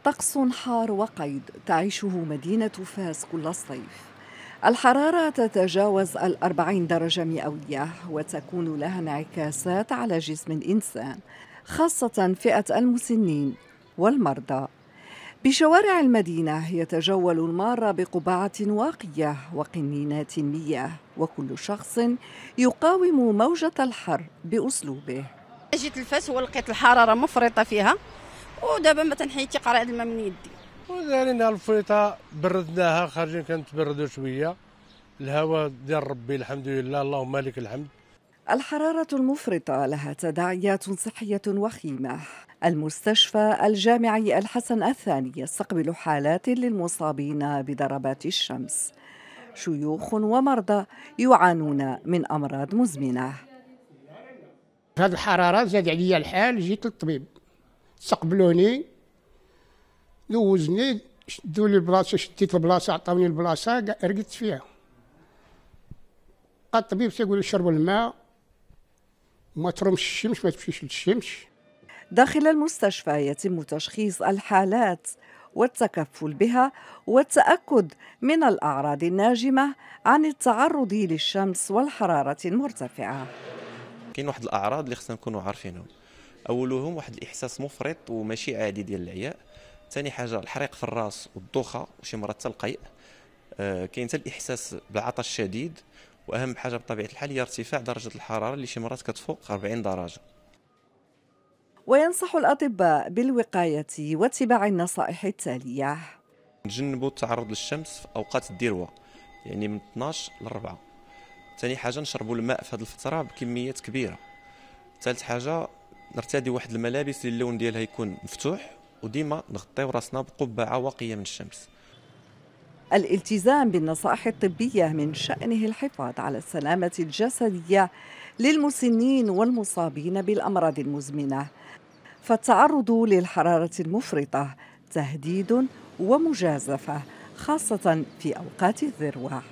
طقس حار وقيد تعيشه مدينة فاس كل الصيف. الحرارة تتجاوز 40 درجة مئوية وتكون لها انعكاسات على جسم الإنسان، خاصة فئة المسنين والمرضى. بشوارع المدينة يتجول المارة بقبعة واقية وقنينات مياه، وكل شخص يقاوم موجة الحر بأسلوبه. جيت لفاس ولقيت الحرارة مفرطة فيها، ودابا ما تنحيتي قرعة الماء من يدي. ودارينا الفريطة بردناها، خارجين كنتبردوا شوية. الهواء ديال ربي الحمد لله، اللهم لك الحمد. الحرارة المفرطة لها تداعيات صحية وخيمة. المستشفى الجامعي الحسن الثاني يستقبل حالات للمصابين بضربات الشمس، شيوخ ومرضى يعانون من أمراض مزمنة. هذه الحرارة زاد عليا الحال، جيت للطبيب استقبلوني، دوزني، شدوا لي البلاصة، شديت البلاصة، عطاوني البلاصة، رقدت فيها. الطبيب تيقول لي شربوا الماء وما ترمش الشمس، ما تمشيش للشمس. داخل المستشفى يتم تشخيص الحالات والتكفل بها والتأكد من الأعراض الناجمة عن التعرض للشمس والحرارة المرتفعة. كاين واحد الأعراض اللي خصنا نكونوا عارفينهم. أولهم واحد الإحساس مفرط وماشي عادي ديال العياء. ثاني حاجة الحريق في الراس والدوخة وشي مرات حتى القيء. كاين حتى الإحساس بالعطش الشديد، واهم حاجه بطبيعه الحال هي ارتفاع درجه الحراره اللي شي مرات كتفوق 40 درجه. وينصح الأطباء بالوقاية واتباع النصائح التالية: نتجنبوا التعرض للشمس في اوقات الذروه، يعني من 12 ل 4. ثاني حاجه نشربوا الماء في هذه الفتره بكميات كبيره. ثالث حاجه نرتدي واحد الملابس اللي اللون ديالها يكون مفتوح، وديما نغطيو راسنا بقبعه واقيه من الشمس. الالتزام بالنصائح الطبية من شأنه الحفاظ على السلامة الجسدية للمسنين والمصابين بالأمراض المزمنة، فالتعرض للحرارة المفرطة تهديد ومجازفة، خاصة في أوقات الذروة.